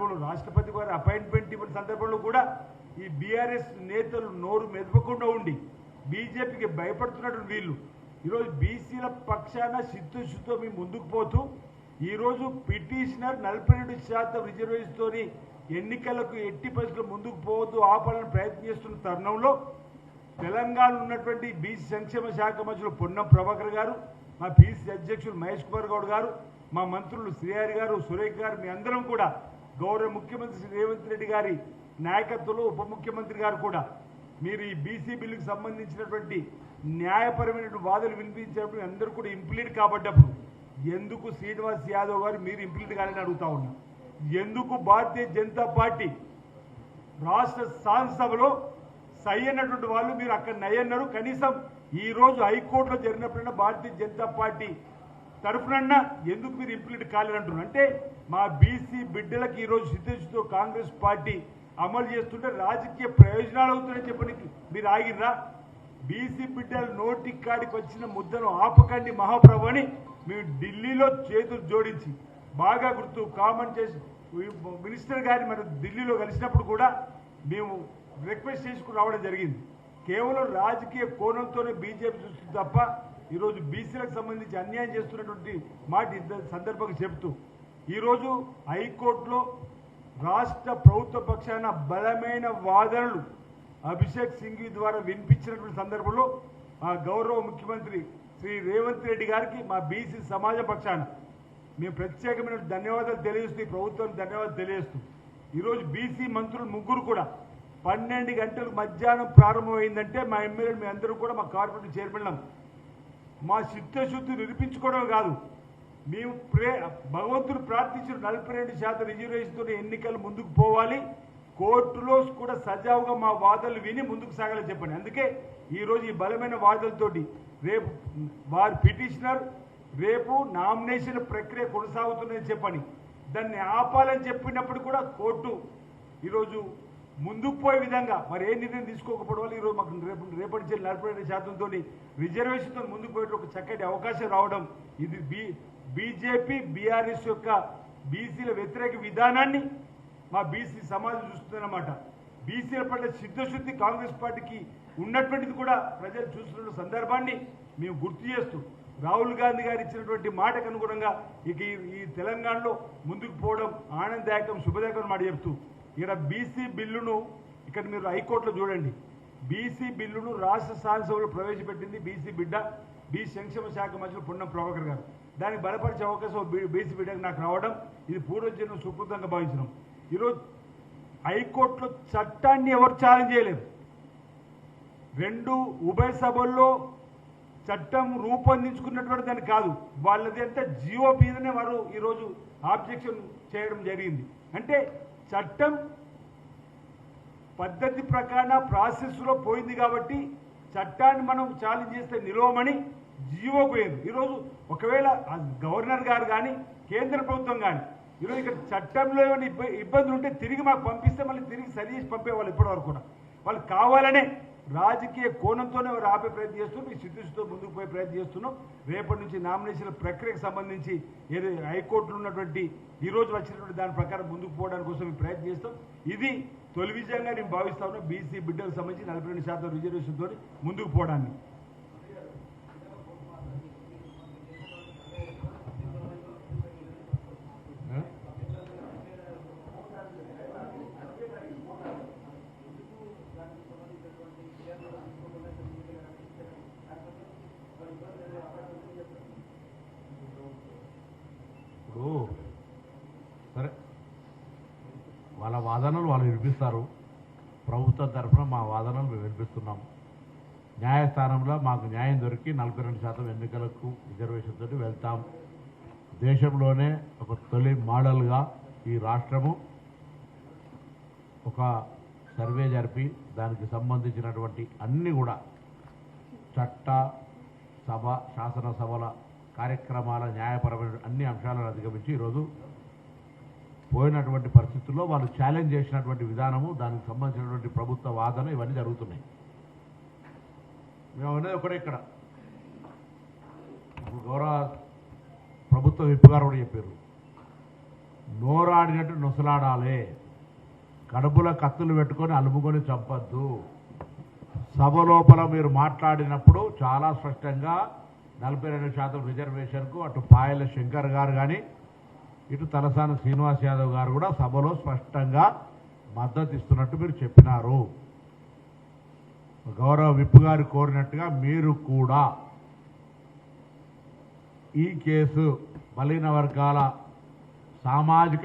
సందర్భంలో రాష్ట్రపతి వారి అపాయింట్మెంట్ ఇవ్వని సందర్భంలో కూడా ఈ బీఆర్ఎస్ నేతలు నోరు మెదపకుండా ఉండి బీజేపీకి భయపడుతున్నటువంటి వీళ్ళు ఈరోజు బీసీల పక్షాన చిత్తశుద్ధితో మేము ముందుకు పోతూ ఈరోజు పిటిషనర్ 42% రిజర్వేషన్తోని ఎన్నికలకు ఎట్టి పరిస్థితుల్లో ముందుకు పోవద్దు ఆపాలని ప్రయత్నం చేస్తున్న తరుణంలో తెలంగాణ ఉన్నటువంటి బీసీ సంక్షేమ శాఖ మంత్రులు పొన్నం ప్రభాకర్ గారు, మా పీసీ అధ్యక్షులు మహేష్ కుమార్ గౌడ్ గారు, మా మంత్రులు శ్రీహరి గారు, సురేఖ్ గారు, మీ అందరం కూడా గౌరవ ముఖ్యమంత్రి శ్రీ రేవంత్ రెడ్డి గారి నాయకత్వంలో ఉప ముఖ్యమంత్రి గారు కూడా మీరు ఈ బీసీ బిల్లుకు సంబంధించినటువంటి న్యాయపరమైన వాదనలు వినిపించినప్పుడు అందరూ కూడా ఇంప్లీట్ కాబడ్డప్పుడు ఎందుకు శ్రీనివాస్ యాదవ్ గారు మీరు ఇంప్లీట్ కావాలని అడుగుతా ఉన్నా. ఎందుకు భారతీయ జనతా పార్టీ రాష్ట్ర శాసనసభలో సై అన్నటువంటి వాళ్ళు మీరు అక్కడ నయ్యన్నారు. కనీసం ఈరోజు హైకోర్టులో జరిగినప్పుడైనా భారతీయ జనతా పార్టీ తరఫునన్నా ఎందుకు మీరు ఇంప్లీట్ కాలేరంటున్నారు. అంటే మా బీసీ బిడ్డలకు ఈరోజు సిద్ధశుద్ధితో కాంగ్రెస్ పార్టీ అమలు చేస్తుంటే రాజకీయ ప్రయోజనాలు అవుతున్నాయని చెప్పడానికి మీరు ఆగిర్రా. బీసీ బిడ్డల నోటి కాడికి వచ్చిన ముద్దను ఆపకండి మహాప్రభు అని మేము ఢిల్లీలో చేతులు జోడించి బాగా గుర్తు కామెంట్ చేసి మినిస్టర్ గారిని మనం ఢిల్లీలో కలిసినప్పుడు కూడా మేము రిక్వెస్ట్ చేసుకుని రావడం జరిగింది. కేవలం రాజకీయ కోణంతోనే బీజేపీ చూస్తుంది తప్ప ఈరోజు బీసీలకు సంబంధించి అన్యాయం చేస్తున్నటువంటి మాట ఇద్దరు సందర్భంగా చెప్తూ ఈరోజు హైకోర్టులో రాష్ట్ర ప్రభుత్వ పక్షాన బలమైన వాదనలు అభిషేక్ సింఘ్వి ద్వారా వినిపించినటువంటి సందర్భంలో మా గౌరవ ముఖ్యమంత్రి శ్రీ రేవంత్ రెడ్డి గారికి మా బీసీ సమాజ పక్షాన మేము ప్రత్యేకమైన ధన్యవాదాలు తెలియజేస్తూ ప్రభుత్వానికి ధన్యవాదాలు తెలియజేస్తూ ఈరోజు బీసీ మంత్రులు ముగ్గురు కూడా 12 గంటలకు మధ్యాహ్నం ప్రారంభమైందంటే మా ఎమ్మెల్యేలు మీ అందరూ కూడా మా కార్పొరేట్ చైర్మన్ మా చిత్తశుద్ధి నిరూపించుకోవడం కాదు, మేము భగవంతుడు ప్రార్థించిన 42% రిజర్వేషన్తో ఎన్నికలు ముందుకు పోవాలి, కోర్టులో కూడా సజావుగా మా వాదనలు విని ముందుకు సాగాలని చెప్పండి. అందుకే ఈరోజు ఈ బలమైన వాదనలతోటి రేపు వారి పిటిషనర్ రేపు నామినేషన్ ప్రక్రియ కొనసాగుతుందని చెప్పని దాన్ని ఆపాలని చెప్పినప్పుడు కూడా కోర్టు ఈరోజు ముందుకు పోయే విధంగా మరి ఏ నిర్ణయం తీసుకోకపోవడం వల్ల ఈరోజు మాకు రేపటి నుంచి 42%తో రిజర్వేషన్తో ముందుకు పోయే ఒక చక్కటి అవకాశం రావడం ఇది బీజేపీ బీఆర్ఎస్ యొక్క బీసీల వ్యతిరేక విధానాన్ని మా బీసీ సమాజం చూస్తుందన్నమాట. బీసీల పట్ల సిద్ధశుద్ధి కాంగ్రెస్ పార్టీకి ఉన్నటువంటిది కూడా ప్రజలు చూస్తున్న సందర్భాన్ని మేము గుర్తు చేస్తూ రాహుల్ గాంధీ గారు ఇచ్చినటువంటి మాటకు అనుగుణంగా ఇక ఈ తెలంగాణలో ముందుకు పోవడం ఆనందదాయకం శుభదాయకం మాట చెప్తూ ఇక్కడ బీసీ బిల్లును ఇక్కడ మీరు హైకోర్టులో చూడండి. బీసీ బిల్లును రాష్ట్ర శాసనసభలో ప్రవేశపెట్టింది బీసీ బిడ్డ బీసీ సంక్షేమ శాఖ మంత్రి పొన్నం ప్రభాకర్ గారు. దానికి బలపరిచే అవకాశం బీసీ బిడ్డకు నాకు రావడం ఇది పూర్వజన్మ సుకృతంగా భావించినాం. ఈరోజు హైకోర్టులో చట్టాన్ని ఎవరు ఛాలెంజ్ చేయలేరు. 2 ఉభయ సభల్లో చట్టం రూపొందించుకున్నటువంటి దాన్ని కాదు, వాళ్ళది అంతా జియో మీదనే వారు ఈరోజు ఆబ్జెక్షన్ చేయడం జరిగింది. అంటే చట్టం పద్ధతి ప్రకారం ప్రాసెస్లో పోయింది కాబట్టి చట్టాన్ని మనం ఛాలెంజ్ చేస్తే నిలవమని జియో పోయింది. ఈరోజు ఒకవేళ గవర్నర్ గారు కానీ కేంద్ర ప్రభుత్వం కానీ ఈరోజు ఇక్కడ చట్టంలో ఏమైనా ఇబ్బందులు ఉంటే తిరిగి మాకు పంపిస్తే మళ్ళీ తిరిగి సరి చేసి పంపేవాళ్ళు ఇప్పటివరకు కూడా. వాళ్ళు కావాలనే రాజకీయ కోణంతోనే వారు ఆపే ప్రయత్నం చేస్తూ మీ సిద్ధుతో ముందుకు పోయే ప్రయత్నం చేస్తున్నాం. రేపటి నుంచి నామినేషన్ల ప్రక్రియకు సంబంధించి ఏదో హైకోర్టులో ఉన్నటువంటి ఈరోజు వచ్చినటువంటి దాని ప్రకారం ముందుకు పోవడానికి కోసం మేము ప్రయత్నం చేస్తాం. ఇది తొలి విజయంగా నేను భావిస్తా ఉన్నా బీసీ బిడ్డలకు సంబంధించి 42% రిజర్వేషన్తో ముందుకు పోవడానికి. సరే వాళ్ళ వాదనలు వాళ్ళు వినిపిస్తారు, ప్రభుత్వం తరఫున మా వాదనలు మేము వినిపిస్తున్నాము. న్యాయస్థానంలో మాకు న్యాయం దొరికి 42% ఎన్నికలకు రిజర్వేషన్ తోటి వెళ్తాం. దేశంలోనే ఒక తొలి మోడల్గా ఈ రాష్ట్రము ఒక సర్వే జరిపి దానికి సంబంధించినటువంటి అన్నీ కూడా చట్ట సభ శాసనసభల కార్యక్రమాల న్యాయపరమైన అన్ని అంశాలను అధిగమించి ఈరోజు పోయినటువంటి పరిస్థితుల్లో వాళ్ళు ఛాలెంజ్ చేసినటువంటి విధానము దానికి సంబంధించినటువంటి ప్రభుత్వ వాదన ఇవన్నీ జరుగుతున్నాయి. మేము అనేది ఒకటే ఇక్కడ గౌరవ ప్రభుత్వ విప్ గారు కూడా చెప్పారు, నోరాడినట్టు నొసలాడాలి. కడుపుల కత్తులు పెట్టుకొని అలుముకొని చంపద్దు. సభ లోపల మీరు మాట్లాడినప్పుడు చాలా స్పష్టంగా 42% రిజర్వేషన్కు అటు పాయల శంకర్ గారు కానీ ఇటు తలసాని శ్రీనివాస్ యాదవ్ గారు కూడా సభలో స్పష్టంగా మద్దతు ఇస్తున్నట్టు మీరు చెప్పినారు. గౌరవ విప్ గారు కోరినట్టుగా మీరు కూడా ఈ కేసు బలహీన వర్గాల సామాజిక